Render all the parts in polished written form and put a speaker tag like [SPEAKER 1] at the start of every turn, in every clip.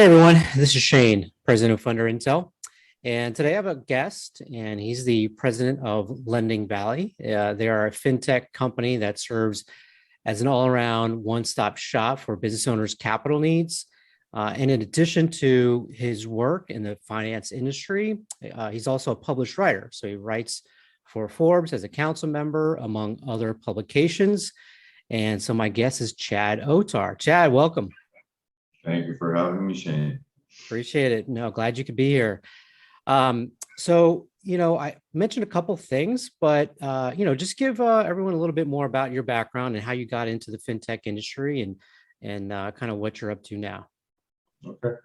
[SPEAKER 1] Hey everyone, this is Shane, president of Funder Intel. And today I have a guest, and he's the president of Lending Valley. They are a fintech company that serves as an all-around one-stop shop for business owners' capital needs. And in addition to his work in the finance industry, he's also a published writer. So he writes for Forbes as a council member, among other publications. And so my guest is Chad Otar. Chad, welcome.
[SPEAKER 2] Thank you for having me, Shane.
[SPEAKER 1] Appreciate it. No, glad you could be here. I mentioned a couple things, but, just give everyone a little bit more about your background and how you got into the fintech industry and kind of what you're up to now.
[SPEAKER 2] Okay.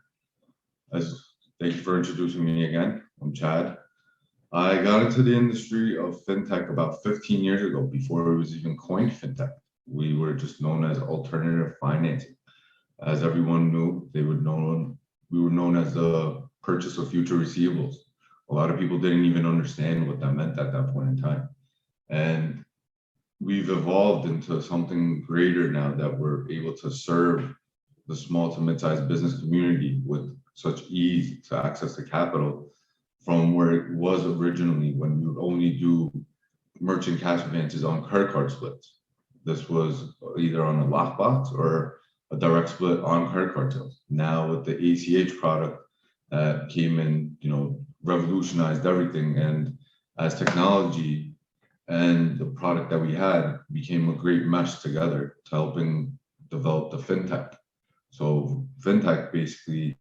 [SPEAKER 2] Thank you for introducing me again. I'm Chad. I got into the industry of fintech about 15 years ago, before it was even coined fintech. We were just known as alternative financing. As everyone knew, we were known as the purchase of future receivables. A lot of people didn't even understand what that meant at that point in time. And we've evolved into something greater now that we're able to serve the small to mid-sized business community with such ease to access to capital, from where it was originally when we would only do merchant cash advances on credit card splits. This was either on a lockbox or a direct split on credit card sales. Now with the ACH product that came in, revolutionized everything. And as technology and the product that we had became a great mesh together to helping develop the fintech. So fintech basically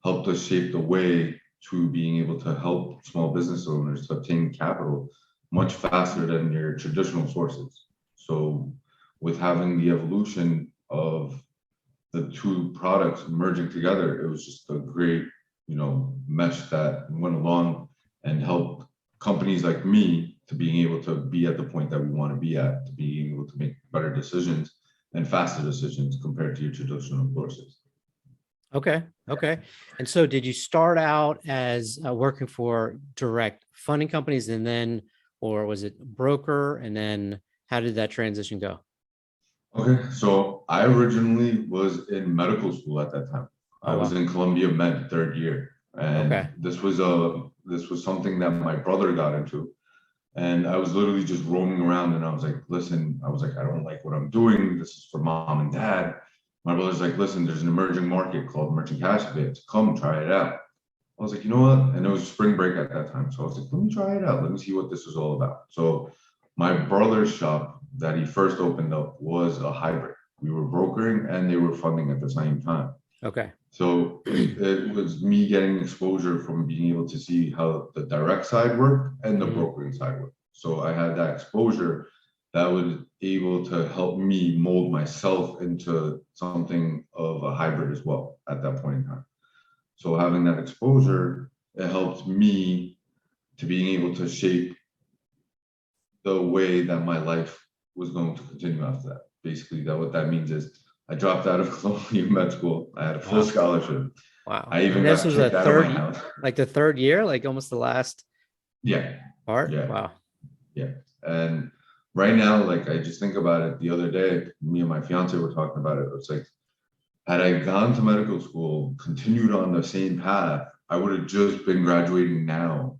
[SPEAKER 2] helped us shape the way to being able to help small business owners to obtain capital much faster than your traditional sources. So with having the evolution of the two products merging together, it was just a great, mesh that went along and helped companies like me to being able to be at the point that we want to be at, to being able to make better decisions and faster decisions compared to your traditional sources.
[SPEAKER 1] Okay. And so did you start out as working for direct funding companies or was it broker? And then how did that transition go?
[SPEAKER 2] Okay, so I originally was in medical school at that time. I was in Columbia Med third year, and
[SPEAKER 1] Okay.
[SPEAKER 2] this was something that my brother got into, and I was literally just roaming around, and I was like, listen, I don't like what I'm doing. This is for mom and dad. My brother's like, listen, there's an emerging market called merchant cash advance. Come try it out. I was like, you know what? And it was spring break at that time, so I was like, let me try it out. Let me see what this is all about. So my brother's shop that he first opened up was a hybrid. We were brokering and they were funding at the same time.
[SPEAKER 1] Okay.
[SPEAKER 2] So it was me getting exposure from being able to see how the direct side worked and the brokering side worked. So I had that exposure that was able to help me mold myself into something of a hybrid as well at that point in time. So having that exposure, it helped me to being able to shape the way that my life was going to continue after that. Basically, what that means is I dropped out of Columbia Med School. I had a full scholarship.
[SPEAKER 1] Wow.
[SPEAKER 2] I even
[SPEAKER 1] this
[SPEAKER 2] got
[SPEAKER 1] was
[SPEAKER 2] kicked
[SPEAKER 1] a
[SPEAKER 2] out of my
[SPEAKER 1] third,
[SPEAKER 2] house.
[SPEAKER 1] like the third year, like almost the last
[SPEAKER 2] Yeah.
[SPEAKER 1] part.
[SPEAKER 2] Yeah.
[SPEAKER 1] Wow.
[SPEAKER 2] Yeah. And right now, like I just think about it the other day, me and my fiance were talking about it. It's like, had I gone to medical school, continued on the same path, I would have just been graduating now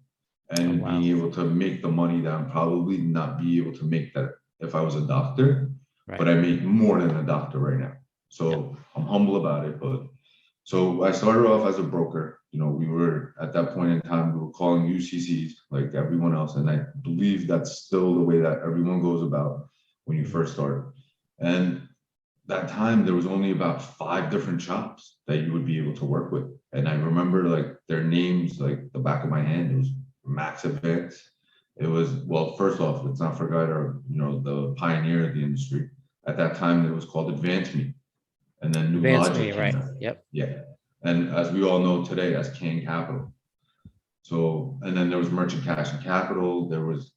[SPEAKER 2] and being able to make the money that I'm probably not be able to make that if I was a doctor, but I make more than a doctor right now. So I'm humble about it. But so I started off as a broker. We were at that point in time, we were calling UCCs like everyone else. And I believe that's still the way that everyone goes about when you first start. And that time there was only about 5 different shops that you would be able to work with. And I remember like their names, like the back of my hand. It was Max Advance. It was, well, first off, let's not forget the pioneer of the industry. At that time, it was called Advance Me. And then New Logic came out.
[SPEAKER 1] Yep.
[SPEAKER 2] Yeah. And as we all know today, as Can Capital. So, and then there was Merchant Cash and Capital. There was,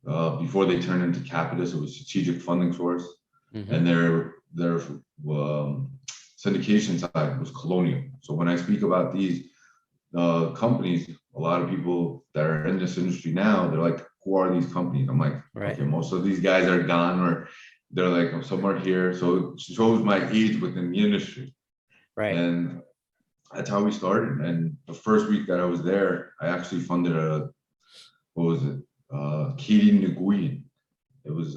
[SPEAKER 2] before they turned into Capitus, it was Strategic Funding Source. And their syndication side was Colonial. So when I speak about these companies, a lot of people that are in this industry now, they're like, who are these companies? I'm like, okay, most of these guys are gone, or they're like, I'm somewhere here. So it shows my age within the industry.
[SPEAKER 1] Right.
[SPEAKER 2] And that's how we started. And the first week that I was there, I actually funded what was it? Katie Nguyen. It was,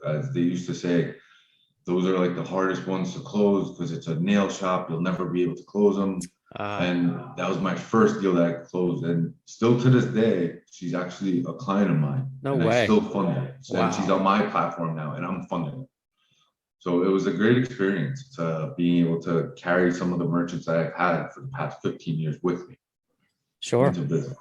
[SPEAKER 2] as they used to say, those are like the hardest ones to close because it's a nail shop. You'll never be able to close them. And that was my first deal that I closed. And still to this day, she's actually a client of mine.
[SPEAKER 1] No
[SPEAKER 2] and I
[SPEAKER 1] way.
[SPEAKER 2] still fund her. And she's
[SPEAKER 1] Wow.
[SPEAKER 2] on my platform now, and I'm funding her. So it was a great experience to being able to carry some of the merchants that I've had for the past 15 years with me
[SPEAKER 1] Sure.
[SPEAKER 2] into business.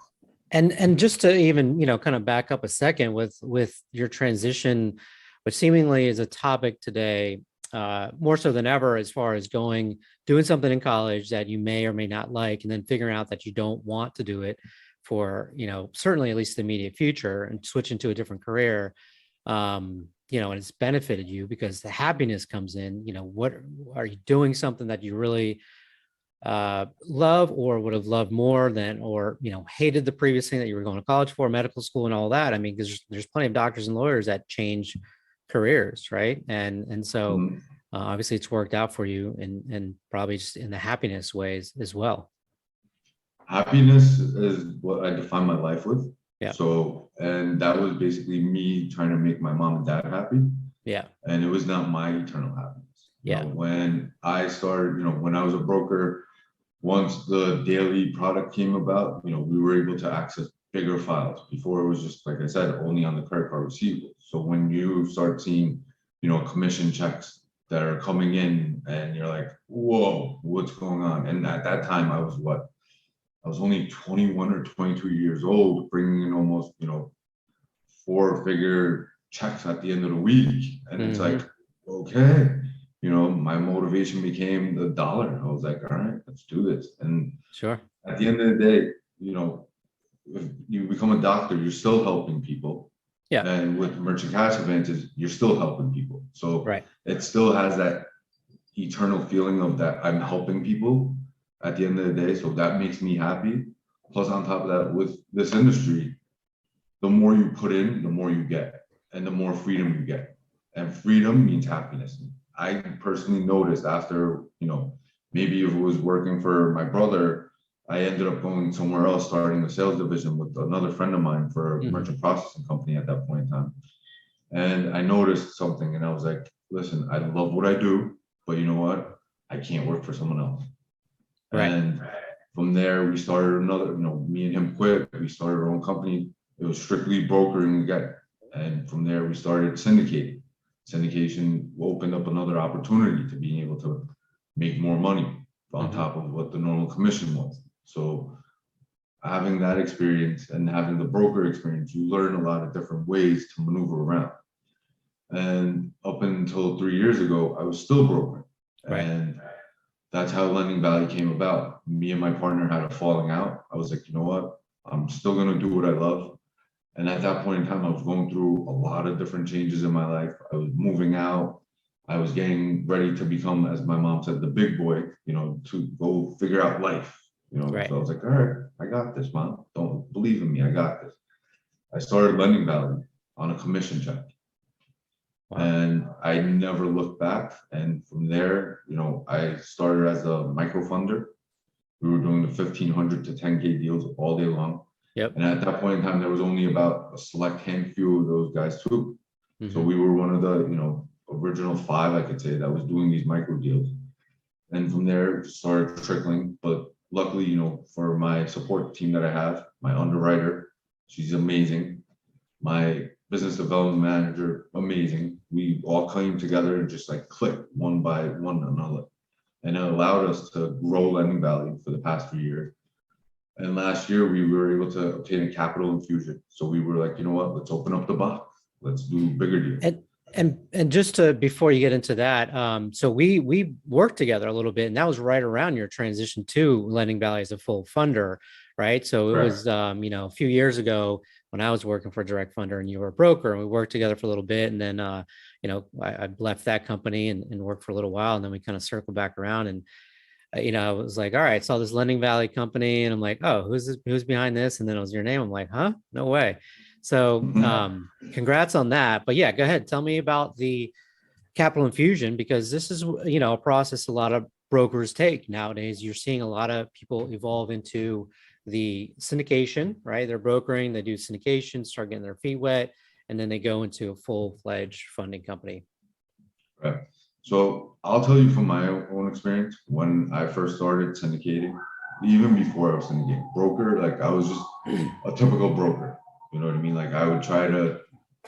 [SPEAKER 1] And just to even, kind of back up a second with your transition, which seemingly is a topic today, more so than ever, as far as doing something in college that you may or may not like, and then figuring out that you don't want to do it for, certainly at least the immediate future, and switching to a different career. And it's benefited you because the happiness comes in, what are you doing something that you really love or would have loved more than, or hated the previous thing that you were going to college for, medical school and all that. I mean, because there's plenty of doctors and lawyers that change careers, right? And so
[SPEAKER 2] Mhm.
[SPEAKER 1] obviously it's worked out for you, and probably just in the happiness ways as well.
[SPEAKER 2] Happiness is what I define my life with.
[SPEAKER 1] Yeah.
[SPEAKER 2] So, and that was basically me trying to make my mom and dad happy.
[SPEAKER 1] Yeah.
[SPEAKER 2] And it was not my eternal happiness.
[SPEAKER 1] Yeah.
[SPEAKER 2] When I started, when I was a broker, once the daily product came about, we were able to access bigger files. Before it was just, like I said, only on the credit card receivable. So when you start seeing, commission checks that are coming in and you're like, whoa, what's going on? And at that time I was only 21 or 22 years old, bringing in almost, four-figure checks at the end of the week. And it's like, okay, my motivation became the dollar. I was like, all right, let's do this. And
[SPEAKER 1] Sure.
[SPEAKER 2] at the end of the day, if you become a doctor, you're still helping people.
[SPEAKER 1] Yeah.
[SPEAKER 2] And with merchant cash advances, you're still helping people. So
[SPEAKER 1] Right.
[SPEAKER 2] it still has that eternal feeling of that I'm helping people at the end of the day. So that makes me happy. Plus, on top of that, with this industry, the more you put in, the more you get, and the more freedom you get. And freedom means happiness. I personally noticed after, maybe if it was working for my brother, I ended up going somewhere else, starting a sales division with another friend of mine for a merchant processing company at that point in time. And I noticed something and I was like, listen, I love what I do, but you know what? I can't work for someone else.
[SPEAKER 1] Right.
[SPEAKER 2] And from there, we started another, me and him quit. We started our own company. It was strictly brokering again. And from there, we started syndicating. Syndication opened up another opportunity to being able to make more money on top of what the normal commission was. So having that experience and having the broker experience, you learn a lot of different ways to maneuver around. And up until 3 years ago, I was still brokering.
[SPEAKER 1] Right.
[SPEAKER 2] And that's how Lending Valley came about. Me and my partner had a falling out. I was like, you know what? I'm still going to do what I love. And at that point in time, I was going through a lot of different changes in my life. I was moving out. I was getting ready to become, as my mom said, the big boy, to go figure out life.
[SPEAKER 1] Right.
[SPEAKER 2] So I was like, all right, I got this, mom. Don't believe in me. I got this. I started Lending Valley on a commission check.
[SPEAKER 1] Wow.
[SPEAKER 2] And I never looked back. And from there, I started as a micro funder. We were doing the 1,500 to 10K deals all day long.
[SPEAKER 1] Yep.
[SPEAKER 2] And at that point in time, there was only about a select handful of those guys too. So we were one of the, original 5, I could say, that was doing these micro deals. And from there, it started trickling. But luckily, for my support team that I have, my underwriter, she's amazing. My business development manager, amazing. We all came together and just like clicked one by one another. And it allowed us to grow Lending Valley for the past 3 years. And last year we were able to obtain a capital infusion. So we were like, you know what, let's open up the box. Let's do bigger deals.
[SPEAKER 1] And just to, before you get into that, so we worked together a little bit, and that was right around your transition to Lending Valley as a full funder, right? So it was, a few years ago when I was working for a direct funder and you were a broker, and we worked together for a little bit, and then, I left that company and worked for a little while, and then we kind of circled back around, and I was like, all right, saw this Lending Valley company, and I'm like, oh, who's behind this? And then it was your name. I'm like, huh? No way. So congrats on that. But yeah, go ahead. Tell me about the capital infusion, because this is, a process a lot of brokers take nowadays. You're seeing a lot of people evolve into the syndication, right? They're brokering, they do syndication, start getting their feet wet, and then they go into a full-fledged funding company.
[SPEAKER 2] Right. So I'll tell you from my own experience, when I first started syndicating, even before I was syndicating, broker, like I was just a typical broker. You know what I mean? Like I would try to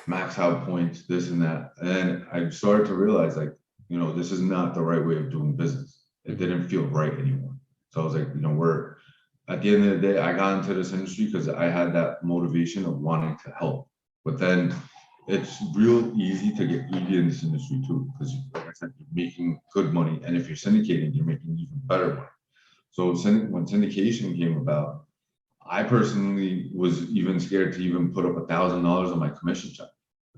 [SPEAKER 2] max out points, this and that. And I started to realize like, this is not the right way of doing business. It didn't feel right anymore. So I was like, we're at the end of the day, I got into this industry because I had that motivation of wanting to help. But then it's real easy to get greedy in this industry too, because like I said, you're making good money. And if you're syndicating, you're making even better money. So when syndication came about, I personally was even scared to even put up $1,000 on my commission check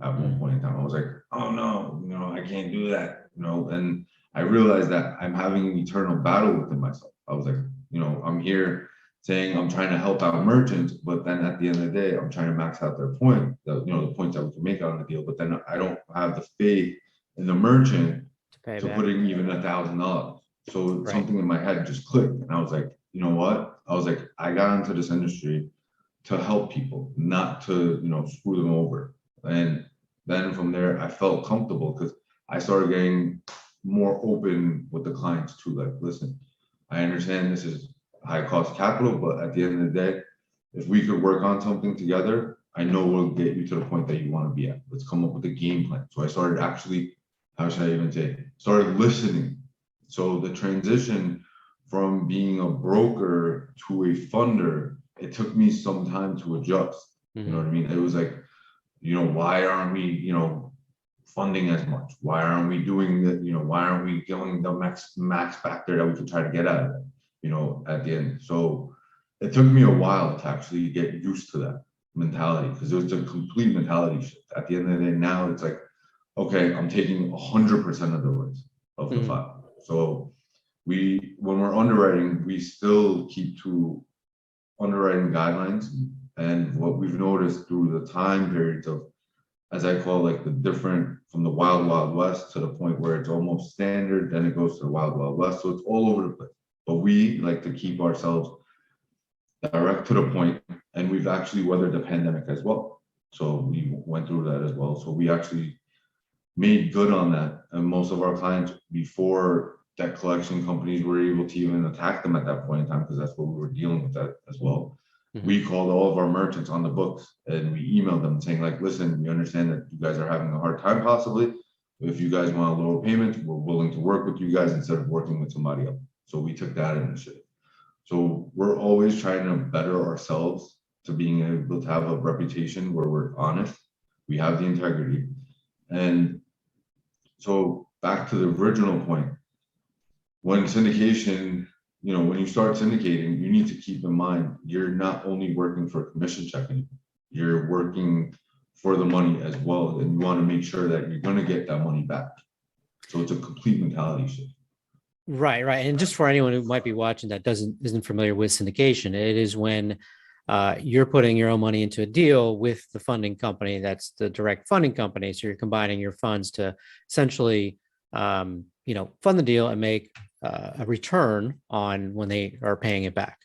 [SPEAKER 2] at one point in time. I was like, oh no, I can't do that, and I realized that I'm having an eternal battle within myself. I was like, I'm here saying I'm trying to help out merchants, but then at the end of the day, I'm trying to max out their point, the points that we can make on the deal, but then I don't have the faith in the merchant to putting even $1,000. So something in my head just clicked, and I was like, you know what? I was like, I got into this industry to help people, not to, screw them over. And then from there, I felt comfortable because I started getting more open with the clients too. Like, listen, I understand this is high cost capital, but at the end of the day, if we could work on something together, I know we'll get you to the point that you want to be at. Let's come up with a game plan. So I started actually, how should I even say, started listening. So the transition from being a broker to a funder, it took me some time to adjust. You know what I mean? It was like, why aren't we, funding as much? Why aren't we doing the, why aren't we getting the max factor that we could try to get out of it, at the end? So it took me a while to actually get used to that mentality because it was a complete mentality shift. At the end of the day, now it's like, okay, I'm taking 100% of the risk of the file. So when we're underwriting, we still keep to underwriting guidelines. And what we've noticed through the time periods of, as I call like the different from the wild, wild west to the point where it's almost standard, then it goes to the wild, wild west. So it's all over the place. But we like to keep ourselves direct to the point, and we've actually weathered the pandemic as well. So we went through that as well. So we actually made good on that. And most of our clients, before debt collection companies were able to even attack them at that point in time, because that's what we were dealing with that as well. We called all of our merchants on the books and we emailed them saying like, listen, we understand that you guys are having a hard time possibly. If you guys want a lower payment, we're willing to work with you guys instead of working with somebody else. So we took that initiative. So we're always trying to better ourselves to being able to have a reputation where we're honest, we have the integrity. And so back to the original point, when syndication, when you start syndicating, you need to keep in mind, you're not only working for a commission check anymore, you're working for the money as well. And you want to make sure that you're going to get that money back. So it's a complete mentality shift.
[SPEAKER 1] Right. And just for anyone who might be watching that isn't familiar with syndication, it is when you're putting your own money into a deal with the funding company. That's the direct funding company. So you're combining your funds to essentially, fund the deal and make a return on when they are paying it back.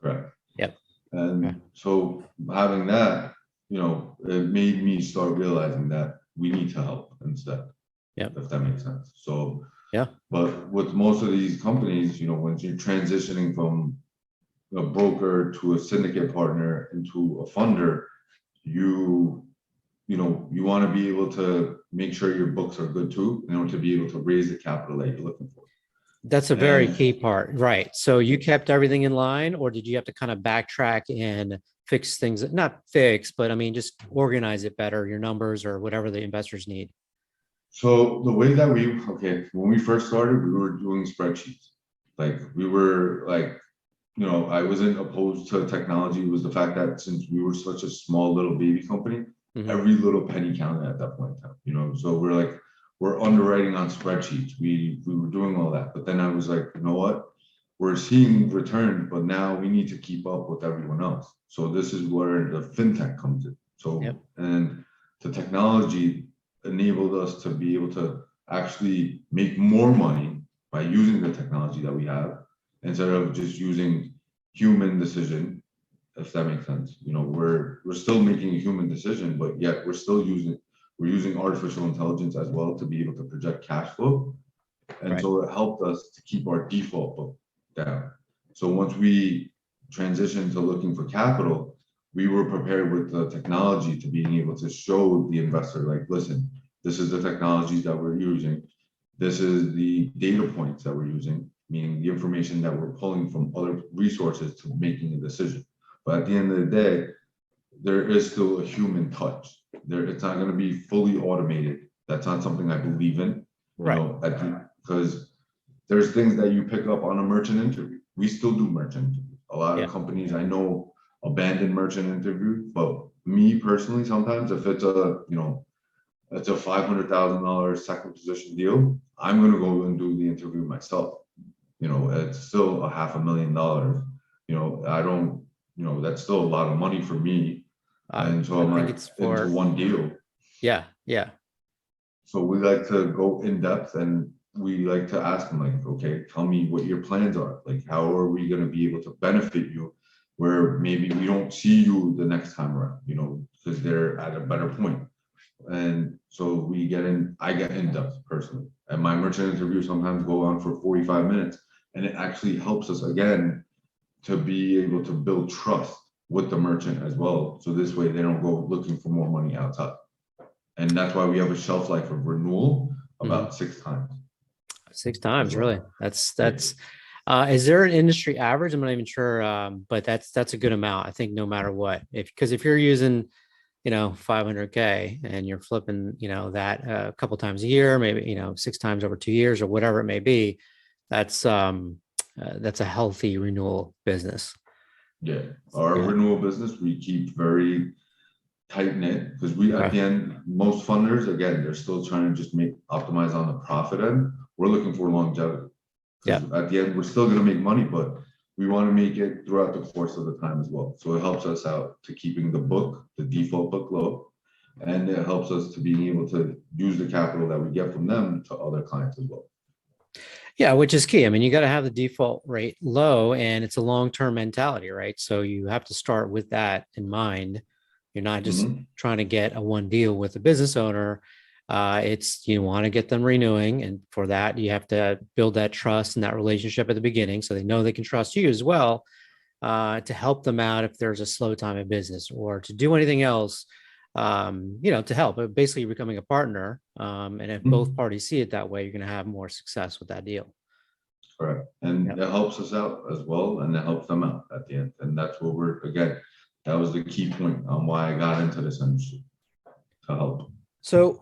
[SPEAKER 2] Correct.
[SPEAKER 1] Yep.
[SPEAKER 2] And so having that, it made me start realizing that we need to help instead.
[SPEAKER 1] Yeah.
[SPEAKER 2] If that makes sense. So
[SPEAKER 1] yeah.
[SPEAKER 2] But with most of these companies, when you're transitioning from a broker to a syndicate partner into a funder, you want to be able to make sure your books are good too, in order to be able to raise the capital that you're looking for.
[SPEAKER 1] That's a very key part, right? So you kept everything in line, or did you have to kind of backtrack and fix things? Not fix, but I mean, just organize it better, your numbers or whatever the investors need.
[SPEAKER 2] So the way that when we first started, we were doing spreadsheets. Like we were like, I wasn't opposed to technology. It was the fact that since we were such a small little baby company, every little penny counted at that point in time, so we're underwriting on spreadsheets. We were doing all that. But then I was like, you know what? We're seeing return, but now we need to keep up with everyone else. So this is where the fintech comes in. So, and the technology enabled us to be able to actually make more money by using the technology that we have instead of just using human decision, if that makes sense. We're still making a human decision, but yet we're using artificial intelligence as well to be able to project cash flow. And
[SPEAKER 1] Right.
[SPEAKER 2] so it helped us to keep our default book down. So once we transitioned to looking for capital, we were prepared with the technology to being able to show the investor, like, listen, this is the technologies that we're using. This is the data points that we're using, meaning the information that we're pulling from other resources to making a decision. But at the end of the day, there is still a human touch. It's not going to be fully automated. That's not something I believe in, because there's things that you pick up on a merchant interview. We still do merchant interviews. A lot of companies I know abandon merchant interview, but me personally, sometimes if it's it's a $500,000 second position deal, I'm going to go and do the interview myself. It's still $500,000. I don't, that's still a lot of money for me. And so I'm like, into one deal.
[SPEAKER 1] Yeah.
[SPEAKER 2] So we like to go in depth, and we like to ask them, like, okay, tell me what your plans are. Like, how are we going to be able to benefit you where maybe we don't see you the next time around, because they're at a better point. And so I get in depth personally. And my merchant interviews sometimes go on for 45 minutes. And it actually helps us, again, to be able to build trust with the merchant as well. So this way they don't go looking for more money outside. And that's why we have a shelf life of renewal about 6 times.
[SPEAKER 1] 6 times, really? That's is there an industry average? I'm not even sure, but that's a good amount, I think, no matter what. Because if you're using, $500K and you're flipping, that a couple times a year, maybe, 6 times over 2 years or whatever it may be, that's a healthy renewal business.
[SPEAKER 2] Yeah, our renewal business, we keep very tight knit, because at the end, most funders, again, they're still trying to just optimize on the profit end. We're looking for longevity. At the end, we're still going to make money, but we want to make it throughout the course of the time as well. So it helps us out to keeping the default book low, and it helps us to being able to use the capital that we get from them to other clients as well.
[SPEAKER 1] Yeah, which is key. I mean, you got to have the default rate low, and it's a long-term mentality, right? So you have to start with that in mind. You're not just trying to get a one deal with a business owner. You want to get them renewing. And for that, you have to build that trust and that relationship at the beginning, so they know they can trust you as well, to help them out if there's a slow time in business, or to do anything else, to help. But basically, you're becoming a partner. And if both parties see it that way, you're going to have more success with that deal.
[SPEAKER 2] Correct. And it helps us out as well, and it helps them out at the end. And that's what that was the key point on why I got into this industry, to help.
[SPEAKER 1] So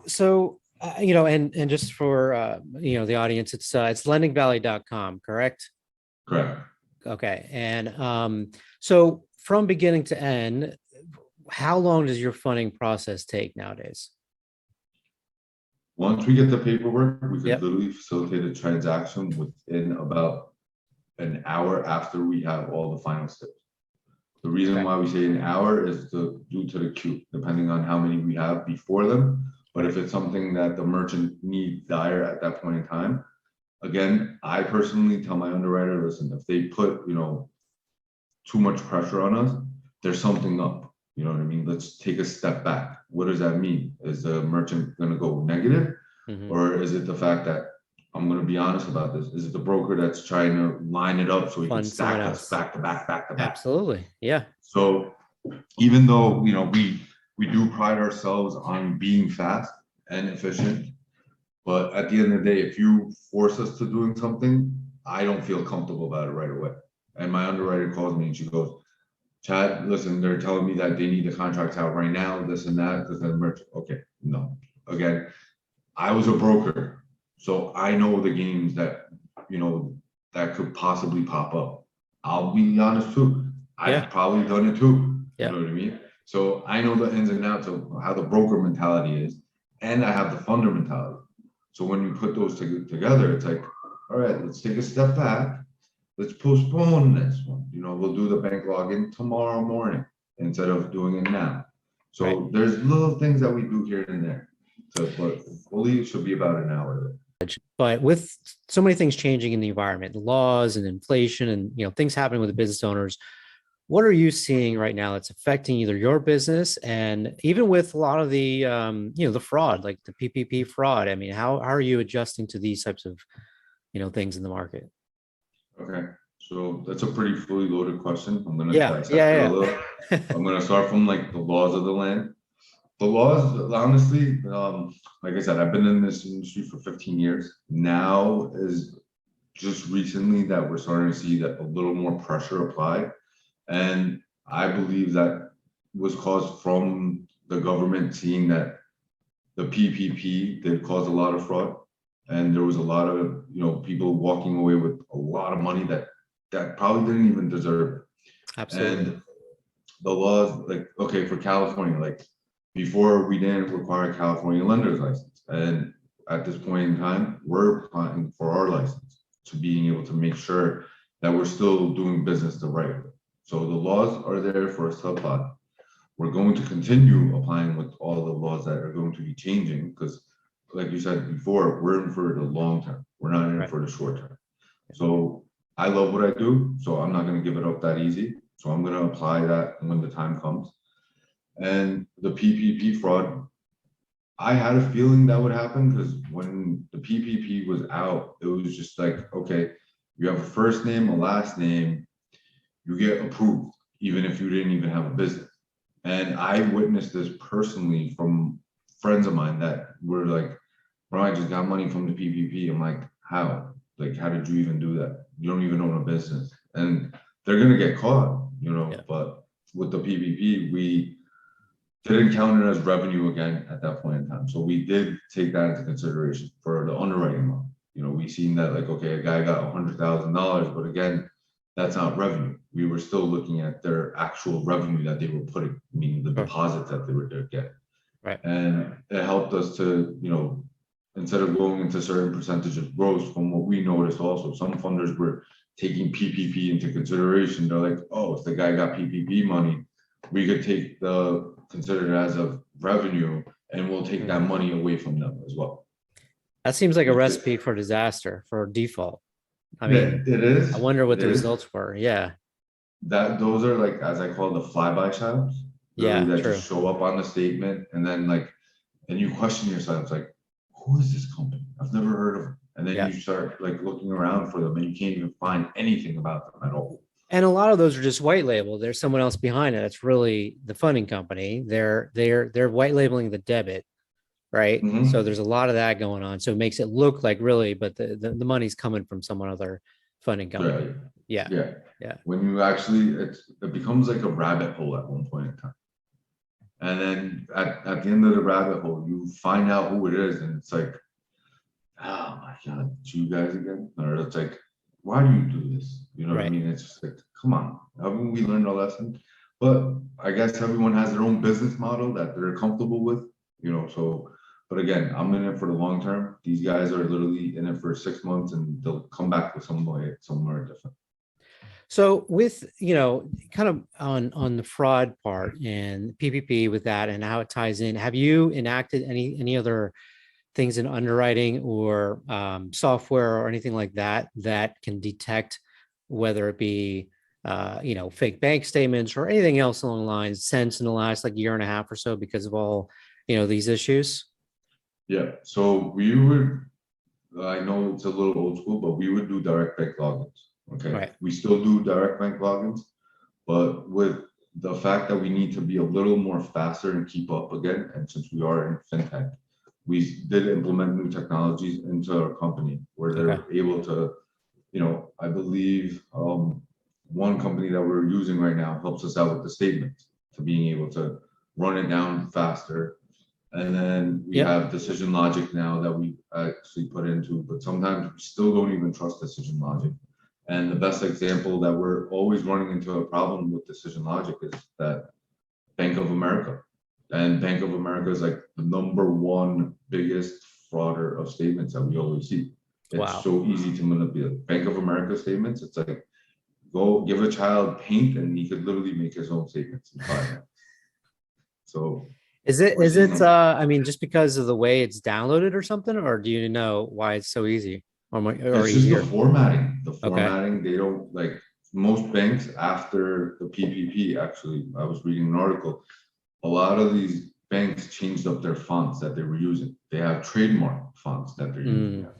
[SPEAKER 1] and just for the audience, it's lendingvalley.com, correct?
[SPEAKER 2] Correct.
[SPEAKER 1] Okay. And so from beginning to end, how long does your funding process take nowadays?
[SPEAKER 2] Once we get the paperwork, we could literally facilitate a transaction within about an hour after we have all the final steps. The reason why we say an hour is due to the queue, depending on how many we have before them. But if it's something that the merchant needs dire at that point in time, again, I personally tell my underwriter, listen, if they put, too much pressure on us, there's something up. You know what I mean? Let's take a step back. What does that mean? Is the merchant going to go negative? Or is it the fact that, I'm going to be honest about this, is it the broker that's trying to line it up so he can stack us back to back?
[SPEAKER 1] Absolutely. Yeah.
[SPEAKER 2] So even though, we do pride ourselves on being fast and efficient, but at the end of the day, if you force us to doing something, I don't feel comfortable about it right away. And my underwriter calls me and she goes, Chad, listen, they're telling me that they need the contracts out right now, this and that, because the merchant. Okay, no. Again, I was a broker, so I know the games that, that could possibly pop up. I'll be honest too. I've probably done it too. You know what I mean? So I know the ins and outs of how the broker mentality is, and I have the funder mentality. So when you put those together, it's like, all right, let's take a step back. Let's postpone this one. We'll do the bank login tomorrow morning instead of doing it now. So there's little things that we do here and there. But fully, it should be about an hour.
[SPEAKER 1] But with so many things changing in the environment, the laws and inflation and things happening with the business owners, what are you seeing right now that's affecting either your business and even with a lot of the the fraud, like the PPP fraud? I mean, how are you adjusting to these types of things in the market?
[SPEAKER 2] Okay, so that's a pretty fully loaded question. I'm gonna
[SPEAKER 1] Yeah,
[SPEAKER 2] dissect it a
[SPEAKER 1] yeah,
[SPEAKER 2] little.
[SPEAKER 1] yeah.
[SPEAKER 2] I'm gonna start from like the laws of the land. The laws, honestly, like I said, I've been in this industry for 15 years. Now is just recently that we're starting to see that a little more pressure apply. And I believe that was caused from the government seeing that the PPP did cause a lot of fraud. And there was a lot of, people walking away with a lot of money that probably didn't even deserve it.
[SPEAKER 1] Absolutely.
[SPEAKER 2] And the laws, like, okay, for California, like before we didn't require a California lender's license. And at this point in time, we're applying for our license to being able to make sure that we're still doing business the right way. So the laws are there for us to apply. We're going to continue applying with all the laws that are going to be changing because, like you said before, we're in for the long term. We're not in it
[SPEAKER 1] Right.
[SPEAKER 2] for the short term. So I love what I do, so I'm not going to give it up that easy. So I'm going to apply that when the time comes. And the PPP fraud, I had a feeling that would happen because when the PPP was out, it was just like, okay, you have a first name, a last name, you get approved, even if you didn't even have a business. And I witnessed this personally from friends of mine that were like, bro, I just got money from the PPP. I'm like, how? Like, how did you even do that? You don't even own a business. And they're going to get caught,
[SPEAKER 1] Yeah.
[SPEAKER 2] but with the PPP, we didn't count it as revenue again at that point in time. So we did take that into consideration for the underwriting model. We seen that like, okay, a guy got $100,000, but again, that's not revenue. We were still looking at their actual revenue that they were putting, meaning the
[SPEAKER 1] Sure.
[SPEAKER 2] deposits that they were getting.
[SPEAKER 1] Right.
[SPEAKER 2] And it helped us to, instead of going into certain percentage of gross, from what we noticed also, some funders were taking PPP into consideration. They're like, oh, if the guy got PPP money, we could consider it as a revenue, and we'll take that money away from them as well.
[SPEAKER 1] That seems like a recipe for disaster, for default. I
[SPEAKER 2] Yeah,
[SPEAKER 1] mean,
[SPEAKER 2] it is.
[SPEAKER 1] I wonder what
[SPEAKER 2] It
[SPEAKER 1] the
[SPEAKER 2] is.
[SPEAKER 1] results were. Yeah.
[SPEAKER 2] Those are like, as I call the flyby shops, really,
[SPEAKER 1] Yeah,
[SPEAKER 2] that
[SPEAKER 1] true.
[SPEAKER 2] just show up on the statement, and then and you question yourself, it's like, who is this company? I've never heard of them. And then
[SPEAKER 1] Yeah.
[SPEAKER 2] you start like looking around for them, and you can't even find anything about them at all.
[SPEAKER 1] And a lot of those are just white label. There's someone else behind it. It's really the funding company. They're white labeling the debit, right? So
[SPEAKER 2] Mhm.
[SPEAKER 1] there's a lot of that going on. So it makes it look like really, but the money's coming from some other funding company.
[SPEAKER 2] Right.
[SPEAKER 1] Yeah.
[SPEAKER 2] Yeah.
[SPEAKER 1] Yeah.
[SPEAKER 2] When you actually, it becomes like a rabbit hole at one point in time. And then at the end of the rabbit hole, you find out who it is, and it's like, oh my God, it's you guys again? Or it's like, why do you do this? You know what I
[SPEAKER 1] Right.
[SPEAKER 2] mean? It's just like, come on, haven't we learned a lesson? But I guess everyone has their own business model that they're comfortable with, so, but again, I'm in it for the long term. These guys are literally in it for 6 months, and they'll come back with somewhere different.
[SPEAKER 1] So with, kind of on the fraud part and PPP with that and how it ties in, have you enacted any other things in underwriting or software or anything like that that can detect whether it be fake bank statements or anything else along the lines since in the last like year and a half or so because of all these issues?
[SPEAKER 2] Yeah, so we would, I know it's a little old school, but we would do direct bank logins. Okay,
[SPEAKER 1] Right.
[SPEAKER 2] we still do direct bank logins, but with the fact that we need to be a little more faster and keep up again, and since we are in fintech, we did implement new technologies into our company where
[SPEAKER 1] Okay.
[SPEAKER 2] they're able to, I believe one company that we're using right now helps us out with the statements to being able to run it down faster. And then we
[SPEAKER 1] Yep.
[SPEAKER 2] have decision logic now that we actually put into, but sometimes we still don't even trust decision logic. And the best example that we're always running into a problem with decision logic is that Bank of America. And Bank of America is like the number one biggest frauder of statements that we always see. It's
[SPEAKER 1] Wow.
[SPEAKER 2] so easy to manipulate. Bank of America statements, it's like, go give a child paint and he could literally make his own statements in 5 minutes. So We're seeing them.
[SPEAKER 1] I mean, just because of the way it's downloaded or something, or do you know why it's so easy or
[SPEAKER 2] It's just the
[SPEAKER 1] easier?
[SPEAKER 2] formatting. The
[SPEAKER 1] Okay.
[SPEAKER 2] formatting, they don't like most banks after the PPP. Actually, I was reading an article. A lot of these banks changed up their fonts that they were using. They have trademark fonts that they're using.
[SPEAKER 1] Mm,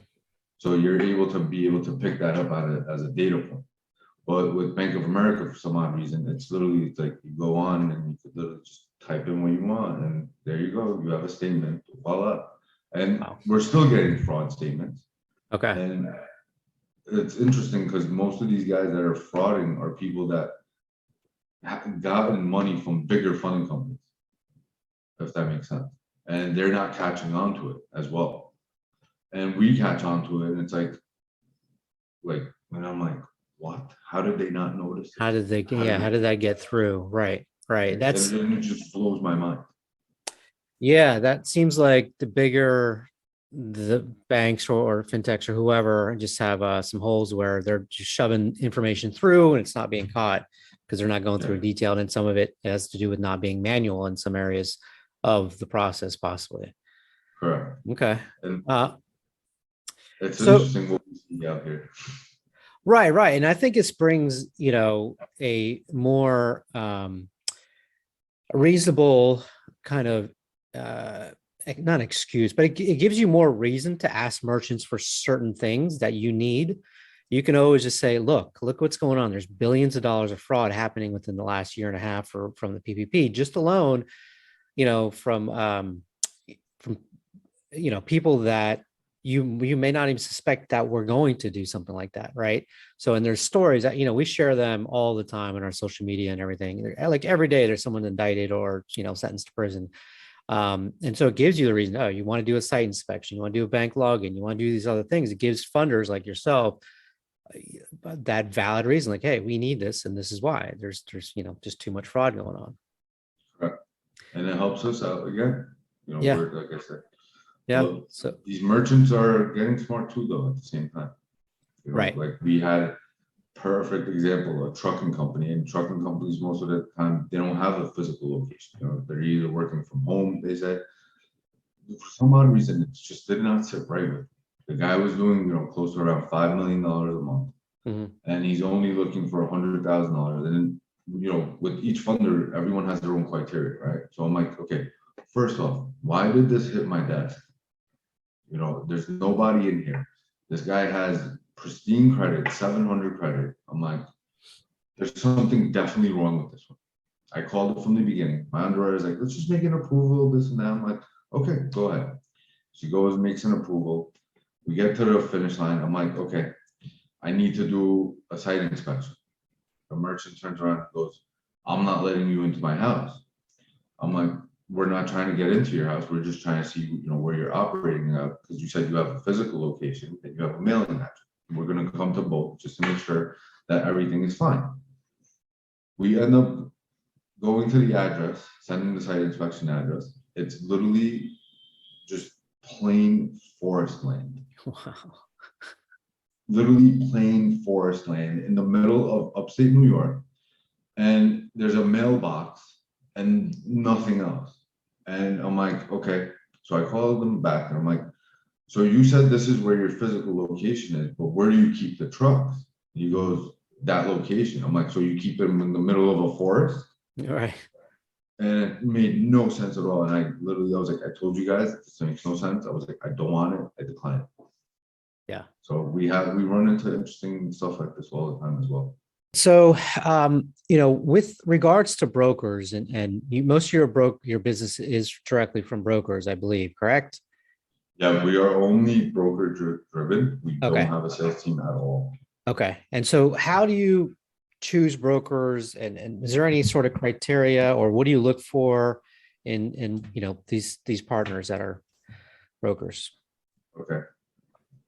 [SPEAKER 2] So you're able to pick that up as a data point. But with Bank of America, for some odd reason, it's literally it's like you go on and you could literally just type in what you want, and there you go. You have a statement. Voila. And
[SPEAKER 1] wow.
[SPEAKER 2] we're still getting fraud statements.
[SPEAKER 1] Okay.
[SPEAKER 2] And it's interesting because most of these guys that are frauding are people that have gotten money from bigger funding companies, if that makes sense. And they're not catching on to it as well. And we catch on to it, and it's like, and I'm like, what? How did they not notice
[SPEAKER 1] How
[SPEAKER 2] this?
[SPEAKER 1] did they,
[SPEAKER 2] How did
[SPEAKER 1] yeah, how
[SPEAKER 2] they?
[SPEAKER 1] did that get through? Right. Right.
[SPEAKER 2] And then it just blows my mind.
[SPEAKER 1] Yeah, that seems like the bigger the banks or fintechs or whoever just have some holes where they're just shoving information through and it's not being caught because they're not going through
[SPEAKER 2] Yeah,
[SPEAKER 1] it detailed. And some of it has to do with not being manual in some areas of the process, possibly.
[SPEAKER 2] correct.
[SPEAKER 1] Okay.
[SPEAKER 2] And
[SPEAKER 1] Uh,
[SPEAKER 2] it's
[SPEAKER 1] so
[SPEAKER 2] interesting what we see out here.
[SPEAKER 1] right, right. And I think it brings, a more reasonable kind of uh not excuse, but it gives you more reason to ask merchants for certain things that you need. You can always just say, look what's going on. There's billions of dollars of fraud happening within the last year and a half from the PPP just alone, from people that you may not even suspect that we're going to do something like that, right? So, and there's stories that we share them all the time on our social media and everything. Like every day there's someone indicted or sentenced to prison. And so it gives you the reason, oh, you want to do a site inspection, you want to do a bank login, you want to do these other things. It gives funders like yourself that valid reason, like, hey, we need this and this is why. There's just too much fraud going on.
[SPEAKER 2] Correct. And it helps us out again.
[SPEAKER 1] Yeah.
[SPEAKER 2] We're like I said,
[SPEAKER 1] Yeah.
[SPEAKER 2] but
[SPEAKER 1] So
[SPEAKER 2] these merchants are getting smart too, though, at the same time.
[SPEAKER 1] right.
[SPEAKER 2] Like we had perfect example, a trucking company, and trucking companies most of the time they don't have a physical location. They're either working from home. They said for some odd reason it just did not sit right with me. The guy was doing close to around $5 million a month,
[SPEAKER 1] Mhm.
[SPEAKER 2] and he's only looking for $100,000. And then with each funder, everyone has their own criteria, right? So I'm like, okay, first off, why did this hit my desk? There's nobody in here. This guy has pristine credit, 700 credit. I'm like, there's something definitely wrong with this one. I called it from the beginning. My underwriter's like, let's just make an approval, this and that. I'm like, okay, go ahead. She goes, makes an approval. We get to the finish line. I'm like, okay, I need to do a site inspection. The merchant turns around and goes, I'm not letting you into my house. I'm like, we're not trying to get into your house. We're just trying to see, where you're operating at, because you said you have a physical location and you have a mailing address. We're going to come to both just to make sure that everything is fine. We end up going to the address, sending the site inspection address. It's literally just plain forest land.
[SPEAKER 1] Wow.
[SPEAKER 2] Literally plain forest land in the middle of upstate New York. And there's a mailbox and nothing else. And I'm like, okay. So I called them back and I'm like, so you said this is where your physical location is, but where do you keep the trucks? He goes, that location. I'm like, so you keep them in the middle of a forest?
[SPEAKER 1] All right.
[SPEAKER 2] And it made no sense at all. And I was like, I told you guys, this makes no sense. I was like, I don't want it. I decline it.
[SPEAKER 1] Yeah.
[SPEAKER 2] So we run into interesting stuff like this all the time as well.
[SPEAKER 1] So, with regards to brokers and most of your business is directly from brokers, I believe, correct?
[SPEAKER 2] Yeah, we are only broker driven. We don't
[SPEAKER 1] Okay.
[SPEAKER 2] have a sales team at all.
[SPEAKER 1] Okay. And so how do you choose brokers and is there any sort of criteria or what do you look for in these partners that are brokers?
[SPEAKER 2] Okay.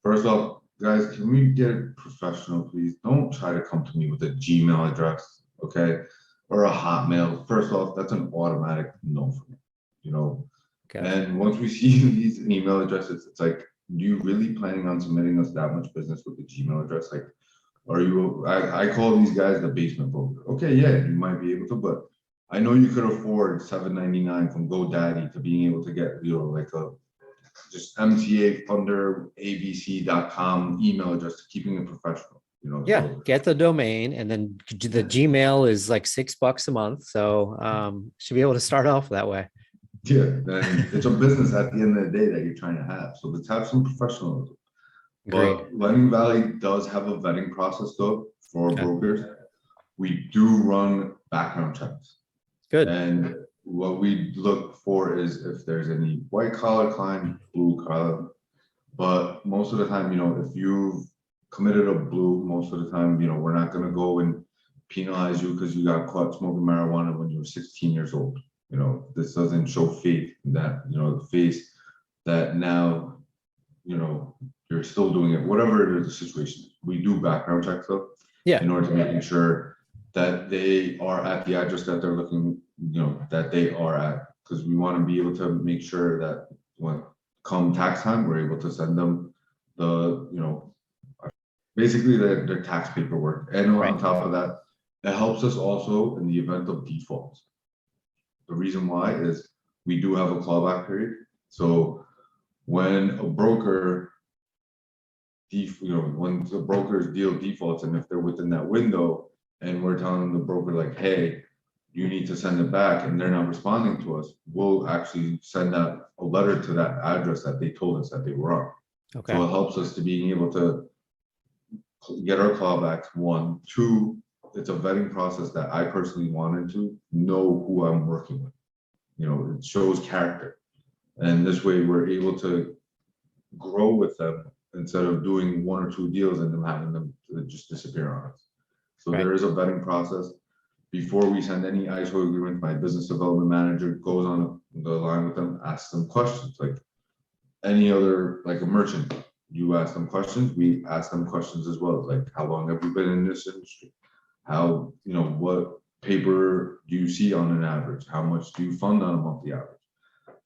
[SPEAKER 2] First off, guys, can we get it professional, please? Don't try to come to me with a Gmail address, okay? Or a Hotmail. First off, that's an automatic no for me, you know?
[SPEAKER 1] Gotcha.
[SPEAKER 2] And once we see these email addresses, it's like, do you really planning on submitting us that much business with the Gmail address? Like, are you, I call these guys the basement broker. Okay, yeah, you might be able to, but I know you could afford $7.99 from GoDaddy to being able to get, like a just MTA Funder ABC.com email address, keeping it professional,
[SPEAKER 1] Yeah,
[SPEAKER 2] so
[SPEAKER 1] get the domain, and then the Gmail is like $6 a month. So should be able to start off that way.
[SPEAKER 2] yeah, then it's a business at the end of the day that you're trying to have. So let's have some professionalism.
[SPEAKER 1] Agreed.
[SPEAKER 2] But Lending Valley does have a vetting process though for
[SPEAKER 1] Okay.
[SPEAKER 2] brokers. We do run background checks.
[SPEAKER 1] Good.
[SPEAKER 2] And what we look for is if there's any white collar crime, blue collar. But most of the time, if you've committed a blue, most of the time, we're not going to go and penalize you because you got caught smoking marijuana when you were 16 years old. This doesn't show faith that, the face that now, you're still doing it, whatever the situation is. We do background checks though,
[SPEAKER 1] Yeah.
[SPEAKER 2] in order to making sure that they are at the address that they're looking, that they are at, because we want to be able to make sure that when come tax time, we're able to send them the, basically their tax paperwork. And on
[SPEAKER 1] Right.
[SPEAKER 2] top of that, it helps us also in the event of defaults. The reason why is we do have a clawback period. So when a broker, when the broker's deal defaults, and if they're within that window, and we're telling the broker like, hey, you need to send it back, and they're not responding to us, we'll actually send out a letter to that address that they told us that they were on.
[SPEAKER 1] Okay.
[SPEAKER 2] So it helps us to being able to get our clawbacks. One, two, it's a vetting process that I personally wanted to know who I'm working with. It shows character, and this way we're able to grow with them instead of doing one or two deals and them having them just disappear on us. So
[SPEAKER 1] Right.
[SPEAKER 2] there is a vetting process. Before we send any ISO agreement, my business development manager goes on the line with them, asks them questions like any other, like a merchant. You ask them questions, we ask them questions as well. Like, how long have you been in this industry? How, what paper do you see on an average? How much do you fund on a monthly average?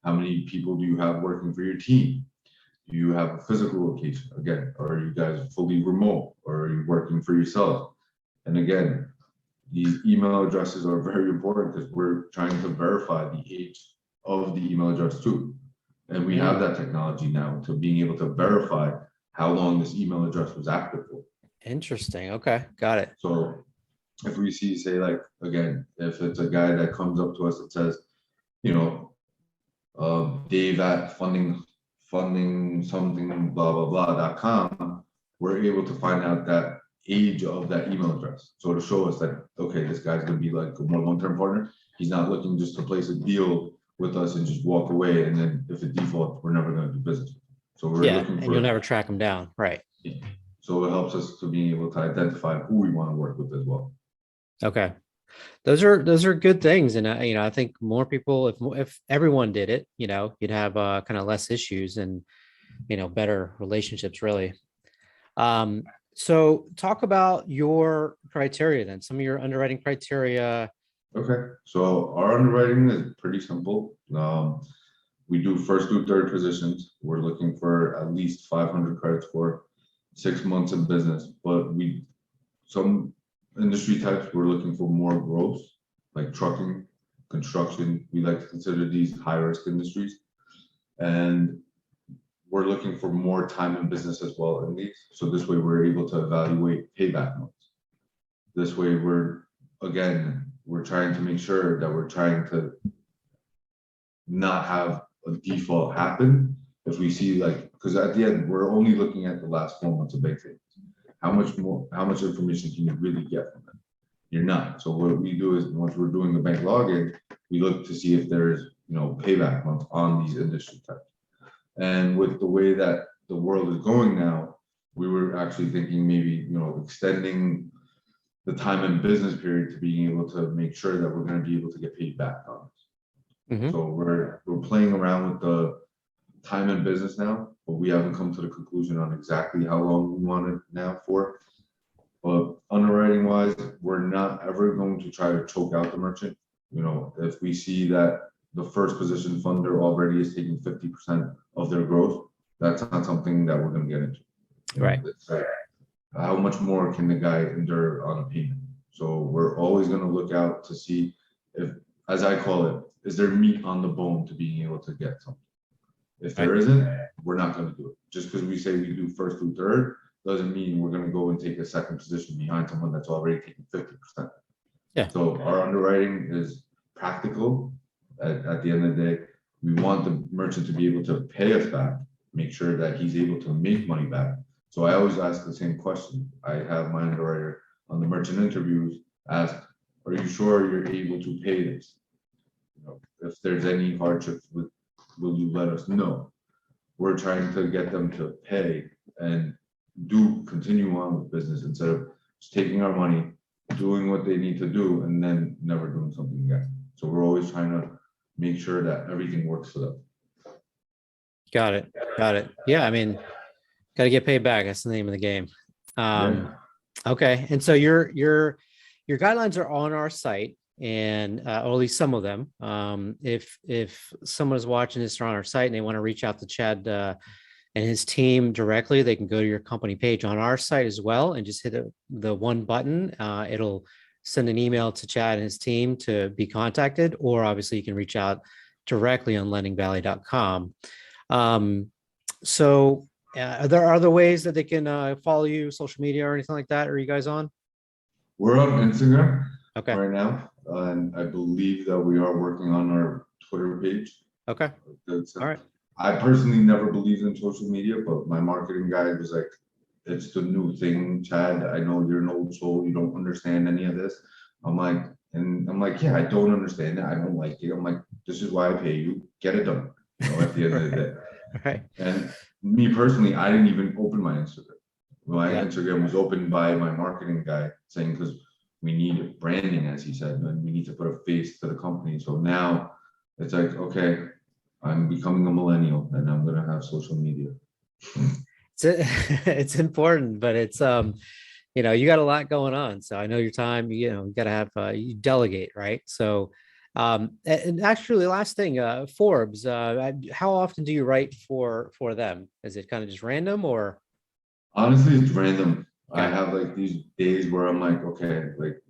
[SPEAKER 2] How many people do you have working for your team? Do you have a physical location? Again, or are you guys fully remote, or are you working for yourself? And again, these email addresses are very important because we're trying to verify the age of the email address too. And we have that technology now to being able to verify how long this email address was active for.
[SPEAKER 1] Interesting. Okay. Got it.
[SPEAKER 2] So if we see, say, like, again, if it's a guy that comes up to us that says, Dave at funding something blah blah blah.com, we're able to find out that age of that email address. So to show us that, okay, this guy's gonna be like a more long-term partner. He's not looking just to place a deal with us and just walk away, and then if it defaults, we're never gonna do business. So we're looking
[SPEAKER 1] and
[SPEAKER 2] for,
[SPEAKER 1] you'll never track them down. Right.
[SPEAKER 2] so it helps us to be able to identify who we want to work with as well.
[SPEAKER 1] Okay. Those are good things. And I think more people, if everyone did it, you'd have kind of less issues and, better relationships really. So talk about your criteria then, some of your underwriting criteria.
[SPEAKER 2] Okay, so our underwriting is pretty simple. We do first through third positions. We're looking for at least 500 credit score, 6 months in business, but some industry types, we're looking for more growth, like trucking, construction. We like to consider these high risk industries. And we're looking for more time in business as well in these. So this way we're able to evaluate payback months. This way we're trying to make sure that we're trying to not have a default happen. If we see, like, because at the end, we're only looking at the last 4 months of bank statements. How much information can you really get from it? You're not. So what we do is, once we're doing the bank login, we look to see if there's, payback months on these industry types. And with the way that the world is going now, we were actually thinking maybe, extending the time and business period to being able to make sure that we're going to be able to get paid back on it. So we're playing around with the time and business now, but we haven't come to the conclusion on exactly how long we want it now for. But underwriting wise, we're not ever going to try to choke out the merchant. If we see that the first position funder already is taking 50% of their growth, that's not something that we're going to get into.
[SPEAKER 1] Right.
[SPEAKER 2] It's like, how much more can the guy endure on a payment? So we're always going to look out to see if as I call it, is there meat on the bone to being able to get something? If there
[SPEAKER 1] Right.
[SPEAKER 2] isn't, we're not going to do it. Just because we say we do first through third doesn't mean we're going to go and take a second position behind someone that's already taking 50%.
[SPEAKER 1] Yeah.
[SPEAKER 2] So our underwriting is practical. At the end of the day, we want the merchant to be able to pay us back, make sure that he's able to make money back. So I always ask the same question. I have my underwriter on the merchant interviews ask, are you sure you're able to pay this? You know, if there's any hardships, will you let us know? We're trying to get them to pay and continue on with business instead of just taking our money, doing what they need to do, and then never doing something again. So we're always trying to make sure that everything works for them.
[SPEAKER 1] Got it. Got it. Yeah. I mean, got to get paid back. That's the name of the game.
[SPEAKER 2] Yeah.
[SPEAKER 1] Okay. And so your guidelines are on our site, and or at least some of them. If someone is watching this, they're on our site and they want to reach out to Chad and his team directly, they can go to your company page on our site as well and just hit the one button. It'll send an email to Chad and his team to be contacted, or obviously you can reach out directly on lendingvalley.com. So are there other ways that they can follow you, social media or anything like that? Are you guys on?
[SPEAKER 2] We're on Instagram
[SPEAKER 1] Okay.
[SPEAKER 2] right now, and I believe that we are working on our Twitter page.
[SPEAKER 1] Okay. All right.
[SPEAKER 2] I personally never believed in social media, but my marketing guy was like, it's the new thing, Chad. I know you're an old soul. You don't understand any of this. I'm like, yeah, I don't understand it. I don't like it. I'm like, this is why I pay you. Get it done. You know, at the end of the day.
[SPEAKER 1] Right.
[SPEAKER 2] And me personally, I didn't even open my Instagram. My
[SPEAKER 1] Yeah.
[SPEAKER 2] Instagram was opened by my marketing guy saying, because we need branding, as he said, and we need to put a face to the company. So now it's like, okay, I'm becoming a millennial and I'm going to have social media.
[SPEAKER 1] It's important, but it's you got a lot going on. So I know your time, you got to have you delegate, right? So and actually last thing, Forbes, how often do you write for them? Is it kind of just random or?
[SPEAKER 2] Honestly, it's random. I
[SPEAKER 1] Okay.
[SPEAKER 2] have like these days where I'm like, okay, like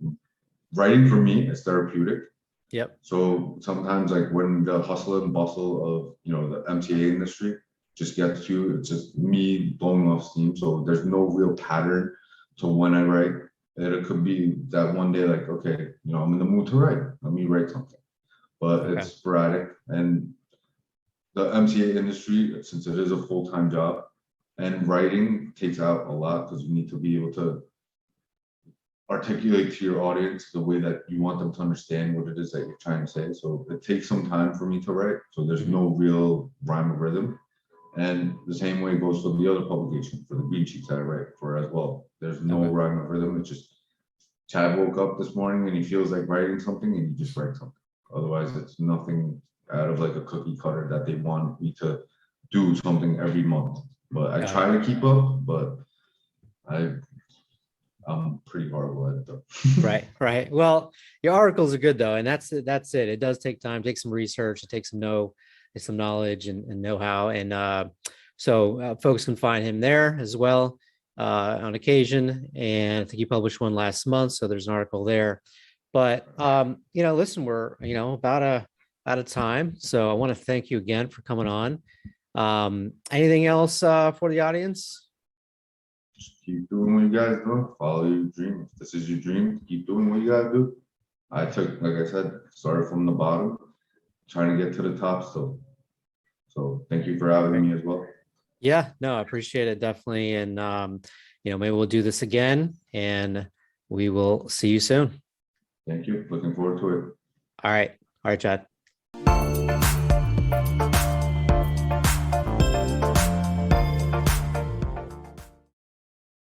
[SPEAKER 2] writing for me is therapeutic.
[SPEAKER 1] Yep.
[SPEAKER 2] So sometimes like when the hustle and bustle of, the MCA industry just gets to you, it's just me blowing off steam. So there's no real pattern to when I write. And it could be that one day, like, okay, I'm in the mood to write. Let me write something. But
[SPEAKER 1] Okay.
[SPEAKER 2] it's sporadic. And the MCA industry, since it is a full-time job, and writing takes out a lot because you need to be able to articulate to your audience the way that you want them to understand what it is that you're trying to say. So it takes some time for me to write. So there's no real rhyme or rhythm. And the same way goes for the other publication, for the green sheets that I write for as well. There's no
[SPEAKER 1] Okay.
[SPEAKER 2] rhyme or rhythm. It's just Chad woke up this morning and he feels like writing something and he just writes something. Otherwise, it's nothing out of like a cookie cutter that they want me to do something every month. But I try to keep up, but I'm pretty horrible at it though.
[SPEAKER 1] Right. Right. Well, your articles are good though. And that's it. It does take time, take some research, it takes some knowledge and know-how. And so folks can find him there as well on occasion. And I think he published one last month. So there's an article there. But listen, we're, about out of time. So I want to thank you again for coming on. Anything else for the audience?
[SPEAKER 2] Just keep doing what you guys do. Follow your dream. If this is your dream, keep doing what you gotta do. I took, like I said, started from the bottom, trying to get to the top still. So thank you for having me as well.
[SPEAKER 1] Yeah, no, I appreciate it definitely. And maybe we'll do this again and we will see you soon.
[SPEAKER 2] Thank you. Looking forward to it.
[SPEAKER 1] All right. All right, Chad.